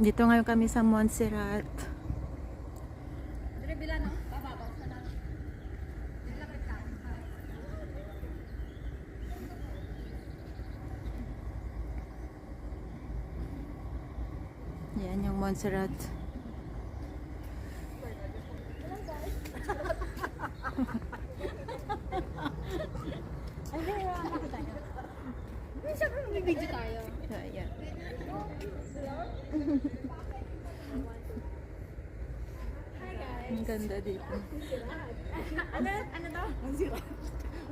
Dito ngayon kami sa Montserrat. Yan yung Montserrat. Siyempre mag-video tayo. Ayan. Ang ganda dito. Ano daw? Ang sira.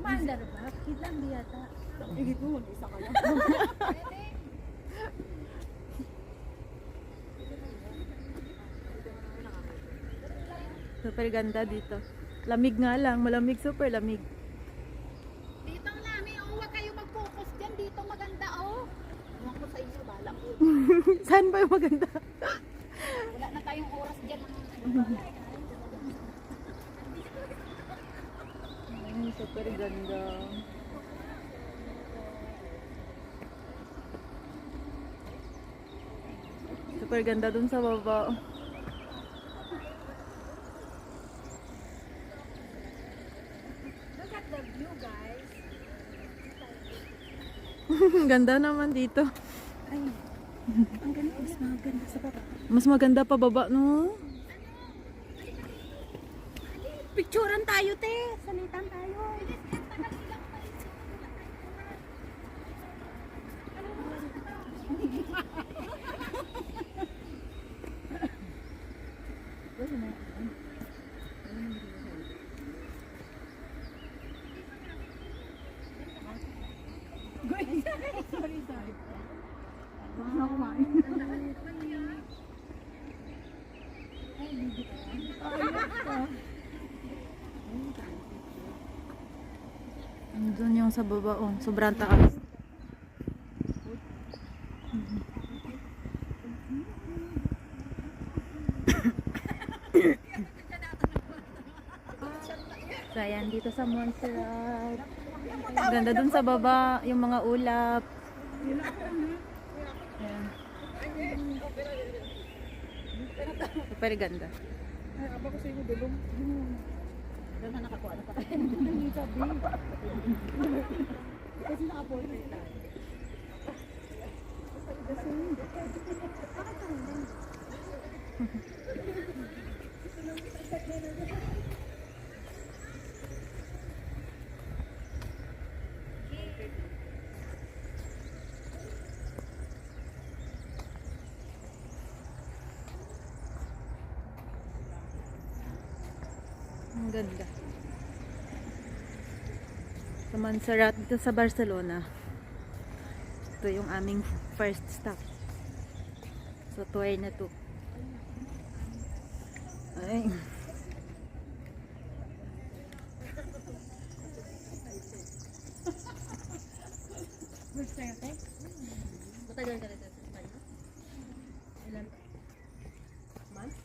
Mandar ba? Kitang biyata. Igit mo, mag-isa ka lang. Super ganda dito. Lamig nga lang. Malamig. Super lamig. Dito ang lami, oh. Huwag kayo mag-focus dyan. Dito maganda, oh. Ewan ko sa inyo, bala ko. Saan ba yung maganda? Wala na tayong oras dyan. Ay, super ganda. Super ganda dun sa baba. Look at the view, guys. Ganda naman dito. Ay, ang ganda. Mas maganda sa baba. Mas maganda pa baba, no? Picturean tayo, te. Salitan tayo. Sorry. Ano kumain? Doon yung sa baba, oh. Sobrang taas. So, ayan, dito sa Montserrat. Ganda dun sa baba, yung mga ulap. Ayan. Super ganda. Ay, aba ko sa inyo, dulong. Dahil na nakakuha na pa kayo. Hindi sabi. Kasi naka-portrait tayo. Ang ganda. Sa Montserrat, dito sa Barcelona. Ito yung aming first stop. So, tour na to. Ay. First time, te? Matagal ka dito sa Espanya? Ilan? Month?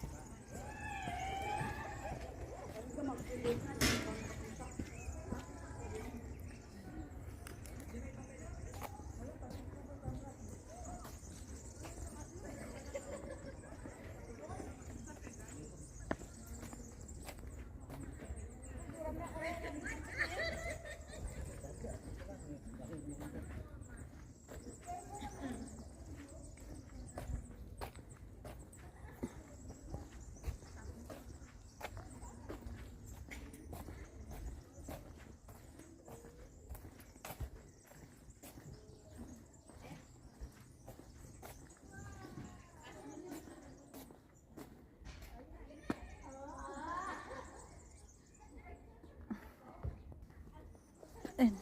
Ayan.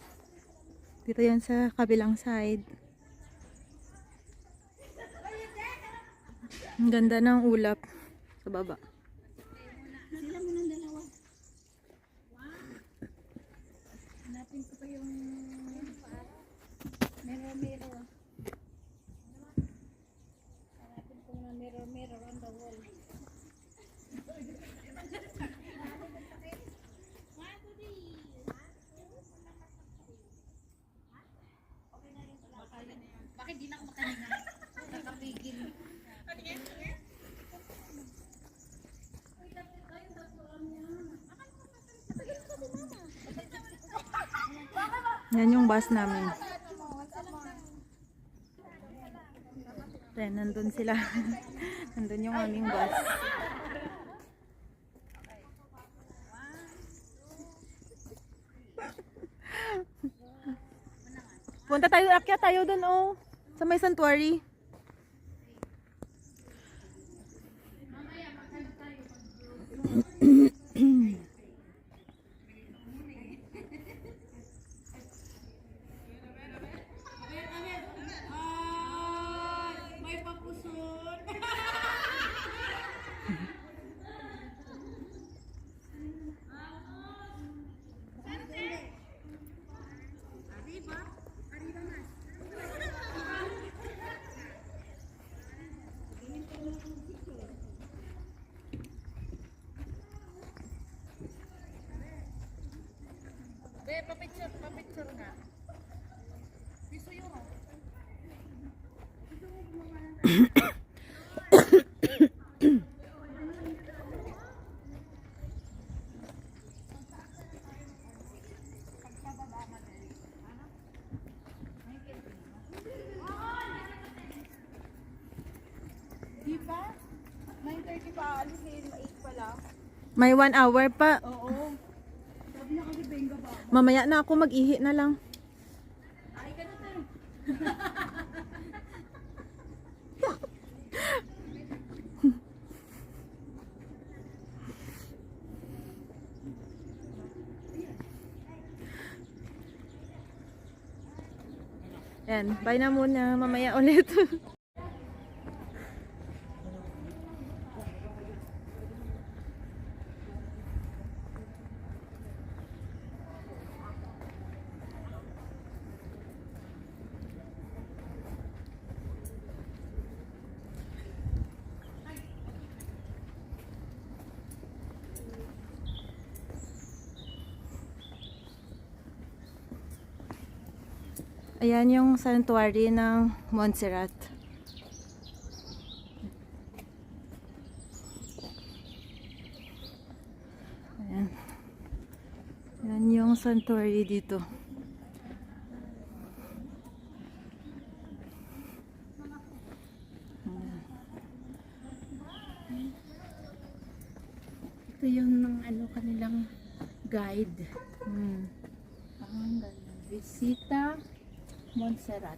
Dito yan sa kabilang side. Ang ganda ng ulap sa baba. Sila mo ng dalawa. Hanapin ko pa yung mirror. Hanapin ko na mirror on the wall. Bakit di na ako makahinga? Nakapigil. Yan yung bus namin. Then, nandun sila. Nandun yung aming bus. Punta tayo, akyat tayo dun, oh. Sa may sanctuary. May papuson. Papicture nga. Piso yun. Di ba? 9:30 pa alis eh, 8 pa lang. May 1 hour pa. Oo. Sabi na kasi benga ba? Mamaya na ako mag-ihi na lang. Ay, ka na tayo. Yan, bye na muna. Mamaya ulit. Ayan yung sanctuary ng Montserrat. Ayan. Ayan yung sanctuary dito. Ito yung ng ano kanilang guide. Visita Montserrat.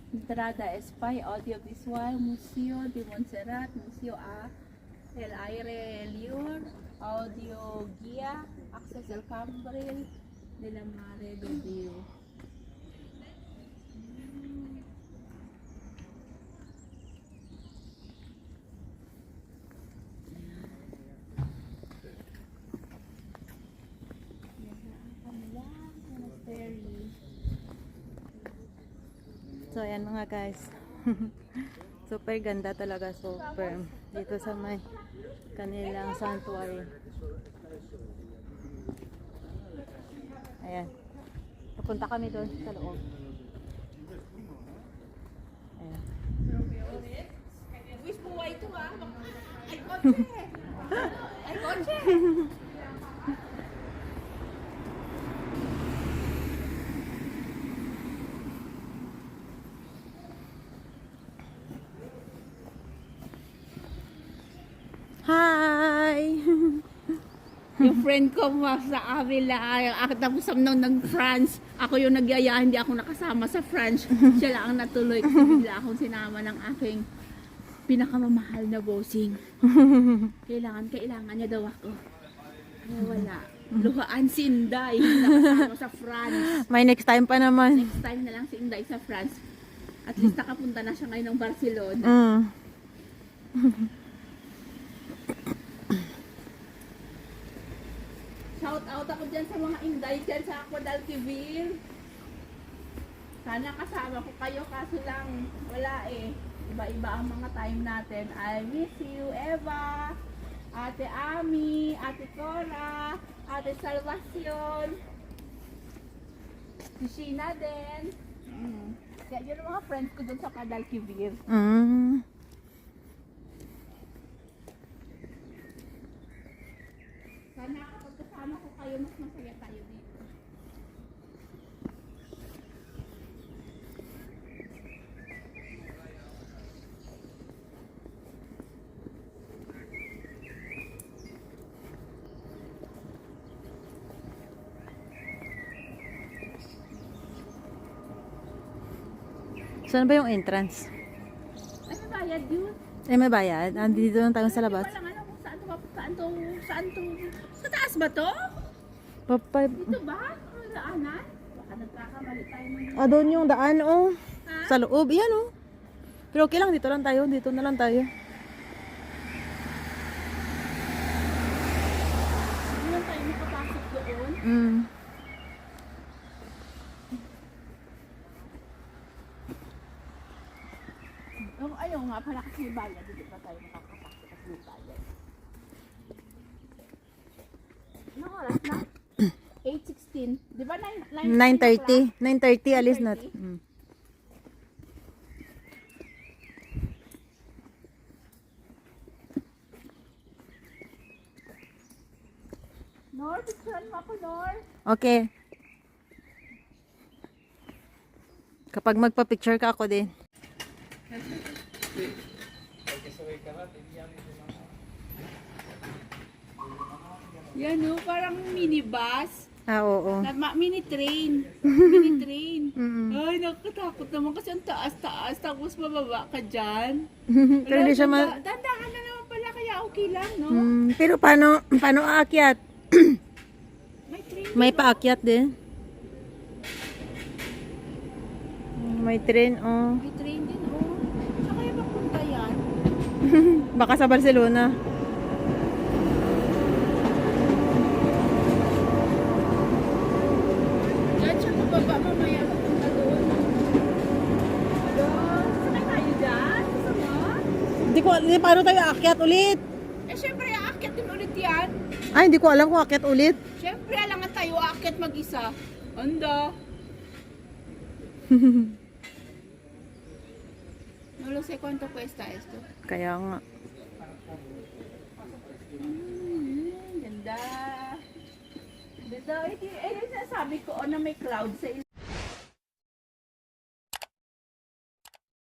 Entrada Espai Audiovisual Museo de Montserrat, Museo A, El Aire Libre, Audio Guía, Access del Cambril, de la Mare de Dios. So ayan mga guys. Super ganda talaga, super. Dito sa may kanilang sanctuary. Ayan. Papunta kami doon sa loob. Ayan. Wish mo ito ah. Ay, kotse! Ay, kotse! Hi! Yung friend ko sa Avila, tapos nung nag-France, ako yung nagyaya, hindi ako nakasama sa France. Siya lang ang natuloy kasi bigla akong sinama ng aking pinakamamahal na bossing. Kailangan niya daw ako. Kaya wala. Luhaan si Inday, nakasama sa France. May next time pa naman. Next time na lang si Inday sa France. At least nakapunta na siya ngayon ng Barcelona. Shout out ako dyan sa mga Inday dyan sa Guadalquivir. Sana kasama ko kayo kaso lang wala eh. Iba-iba ang mga time natin. I miss you, Eva, Ate Ami, Ate Cora, Ate Salvacion, si Sheena din. Kaya yun ang mga friends ko dun sa Guadalquivir. Sana kapag kasama ko kayo, mas masaya tayo dito. Saan ba yung entrance? Ay, may bayad yun. Eh, may bayad. Andito lang tayo sa labas. Hindi ko lang alam kung saan to. Sa taas ba to? Papay. Dito ba? Ang daanan? Baka nagkakamali tayo ng... Ah, doon yung daan, oh. Ha? Sa loob. Yan, oh. Pero okay lang, dito lang tayo. Dito na lang tayo. Hindi lang tayo makapasok doon. Mm. Oh, ayaw nga pala kasi may bayad. Hindi pa tayo makakapasok kasi may bayad. Anong oras na? 8:16. Di ba 9:30. 9:30, alis na. 9:30? Mm. Nor, picturean mo ako, Nor. Okay. Kapag magpa-picture ka, ako din. Yan o, parang minibus. Ah, oo. Mini train. Mini train. Mm-mm. Ay, nakakatakot naman kasi ang taas-taas. Tapos bababa ka dyan. Pero hindi siya Dandahan na naman pala, kaya okay lang, no? Pero paano aakyat? May train. May paakyat din. May train, oh. May train din, oh. Saan kaya papunta yan? Baka sa Barcelona. Diyan siya pababa, mamaya papunta doon. Doon. Sakay tayo dyan? Gusto mo? Hindi, paano tayo aakyat ulit? Eh, syempre, aakyat din ulit yan. Ay, hindi ko alam kung aakyat ulit. Syempre, alangan tayo aakyat mag-isa. Anda. No lo sé cuánto cuesta esto. Kaya nga. Ganda. Ganda. Eh, yung sabi ko, na may cloud sa